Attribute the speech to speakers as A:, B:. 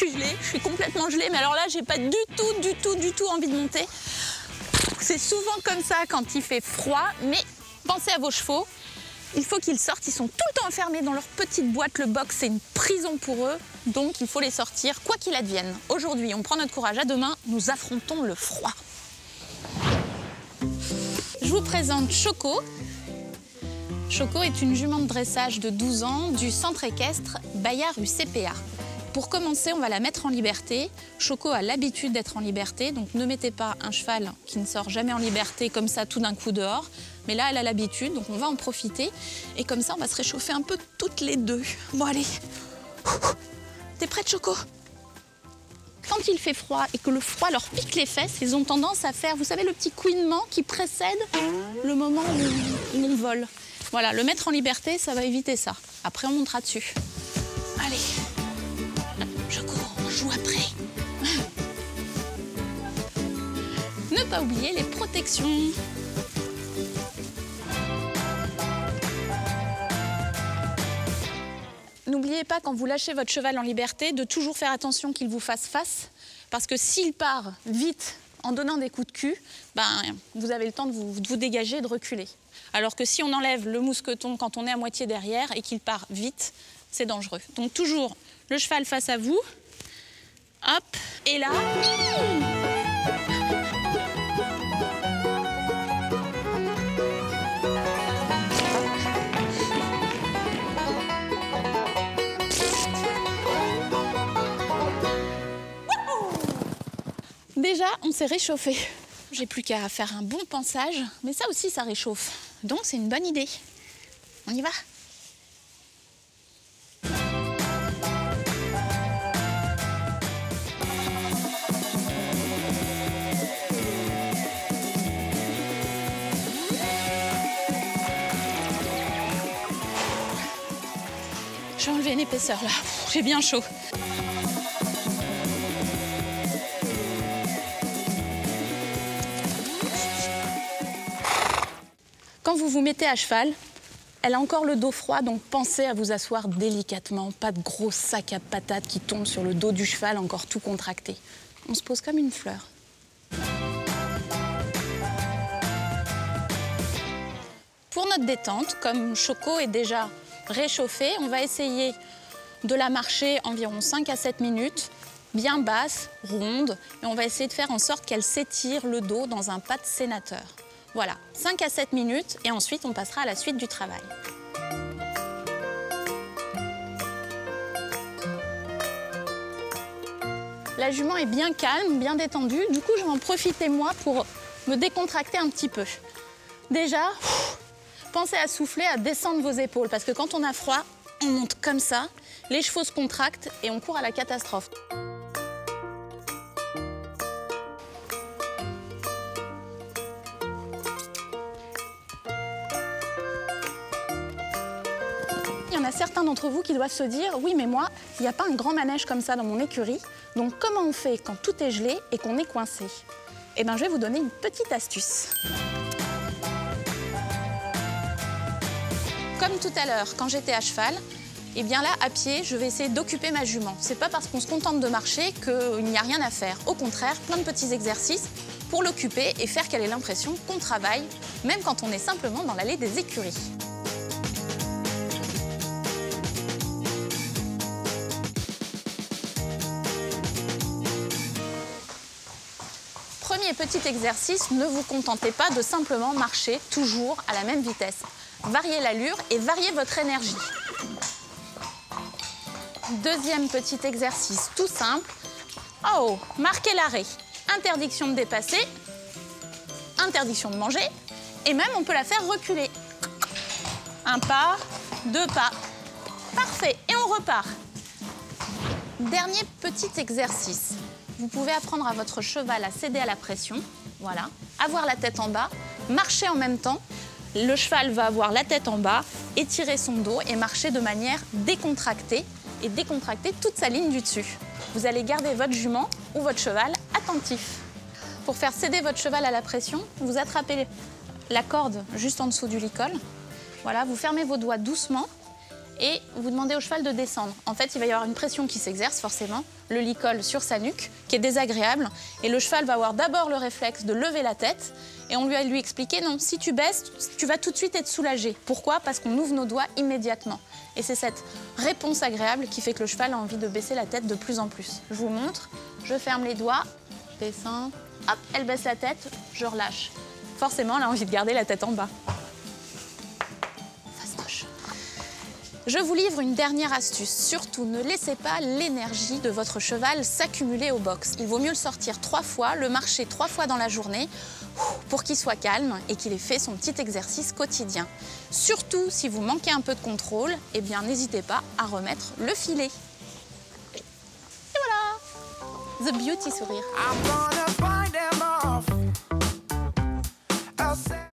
A: suis gelée, je suis complètement gelée, mais alors là, j'ai pas du tout envie de monter. C'est souvent comme ça quand il fait froid, mais pensez à vos chevaux. Il faut qu'ils sortent, ils sont tout le temps enfermés dans leur petite boîte. Le box, c'est une prison pour eux, donc il faut les sortir, quoi qu'il advienne. Aujourd'hui, on prend notre courage à deux mains, nous affrontons le froid. Je vous présente Choco. Choco est une jument de dressage de 12 ans du centre équestre Bayard UCPA. Pour commencer, on va la mettre en liberté. Choco a l'habitude d'être en liberté, donc ne mettez pas un cheval qui ne sort jamais en liberté comme ça tout d'un coup dehors. Mais là, elle a l'habitude, donc on va en profiter. Et comme ça, on va se réchauffer un peu toutes les deux. Bon, allez. T'es prête, Choco? Quand il fait froid et que le froid leur pique les fesses, ils ont tendance à faire, vous savez, le petit couinement qui précède le moment où on vole. Voilà, le mettre en liberté, ça va éviter ça. Après, on montera dessus. Allez. Choco, on joue après. Ne pas oublier les protections. N'oubliez pas, quand vous lâchez votre cheval en liberté, de toujours faire attention qu'il vous fasse face. Parce que s'il part vite en donnant des coups de cul, vous avez le temps de vous dégager et de reculer. Alors que si on enlève le mousqueton quand on est à moitié derrière et qu'il part vite, c'est dangereux. Donc toujours le cheval face à vous. Hop, et là... Déjà, on s'est réchauffé. J'ai plus qu'à faire un bon pansage, mais ça aussi, ça réchauffe. Donc, c'est une bonne idée. On y va? Je vais enlever une épaisseur, là. J'ai bien chaud. Quand vous vous mettez à cheval, elle a encore le dos froid, donc pensez à vous asseoir délicatement. Pas de gros sac à patates qui tombe sur le dos du cheval, encore tout contracté. On se pose comme une fleur. Pour notre détente, comme Choco est déjà réchauffée, on va essayer de la marcher environ 5 à 7 minutes, bien basse, ronde, et on va essayer de faire en sorte qu'elle s'étire le dos dans un pas de sénateur. Voilà, 5 à 7 minutes et ensuite on passera à la suite du travail. La jument est bien calme, bien détendue. Du coup, je vais en profiter moi pour me décontracter un petit peu. Déjà, pensez à souffler, à descendre vos épaules parce que quand on a froid, on monte comme ça, les chevaux se contractent et on court à la catastrophe. Il y en a certains d'entre vous qui doivent se dire « Oui, mais moi, il n'y a pas un grand manège comme ça dans mon écurie, donc comment on fait quand tout est gelé et qu'on est coincé ?» Eh bien, je vais vous donner une petite astuce. Comme tout à l'heure, quand j'étais à cheval, eh bien là, à pied, je vais essayer d'occuper ma jument. C'est pas parce qu'on se contente de marcher qu'il n'y a rien à faire. Au contraire, plein de petits exercices pour l'occuper et faire qu'elle ait l'impression qu'on travaille, même quand on est simplement dans l'allée des écuries. Premier petit exercice, ne vous contentez pas de simplement marcher toujours à la même vitesse. Variez l'allure et variez votre énergie. Deuxième petit exercice tout simple. Oh, marquez l'arrêt. Interdiction de dépasser, interdiction de manger et même on peut la faire reculer. Un pas, deux pas. Parfait, et on repart. Dernier petit exercice. Vous pouvez apprendre à votre cheval à céder à la pression, voilà, avoir la tête en bas, marcher en même temps. Le cheval va avoir la tête en bas, étirer son dos et marcher de manière décontractée et décontracter toute sa ligne du dessus. Vous allez garder votre jument ou votre cheval attentif. Pour faire céder votre cheval à la pression, vous attrapez la corde juste en dessous du licol. Voilà, vous fermez vos doigts doucement et vous demandez au cheval de descendre. En fait, il va y avoir une pression qui s'exerce forcément, le lit colle sur sa nuque, qui est désagréable, et le cheval va avoir d'abord le réflexe de lever la tête, et on va lui expliquer, non, si tu baisses, tu vas tout de suite être soulagé. Pourquoi? Parce qu'on ouvre nos doigts immédiatement. Et c'est cette réponse agréable qui fait que le cheval a envie de baisser la tête de plus en plus. Je vous montre, je ferme les doigts, descends, hop, elle baisse la tête, je relâche. Forcément, elle a envie de garder la tête en bas. Fastoche. Je vous livre une dernière astuce. Surtout, ne laissez pas l'énergie de votre cheval s'accumuler au box. Il vaut mieux le sortir 3 fois, le marcher 3 fois dans la journée pour qu'il soit calme et qu'il ait fait son petit exercice quotidien. Surtout, si vous manquez un peu de contrôle, eh bien, n'hésitez pas à remettre le filet. Et voilà! The Beauty Sourire.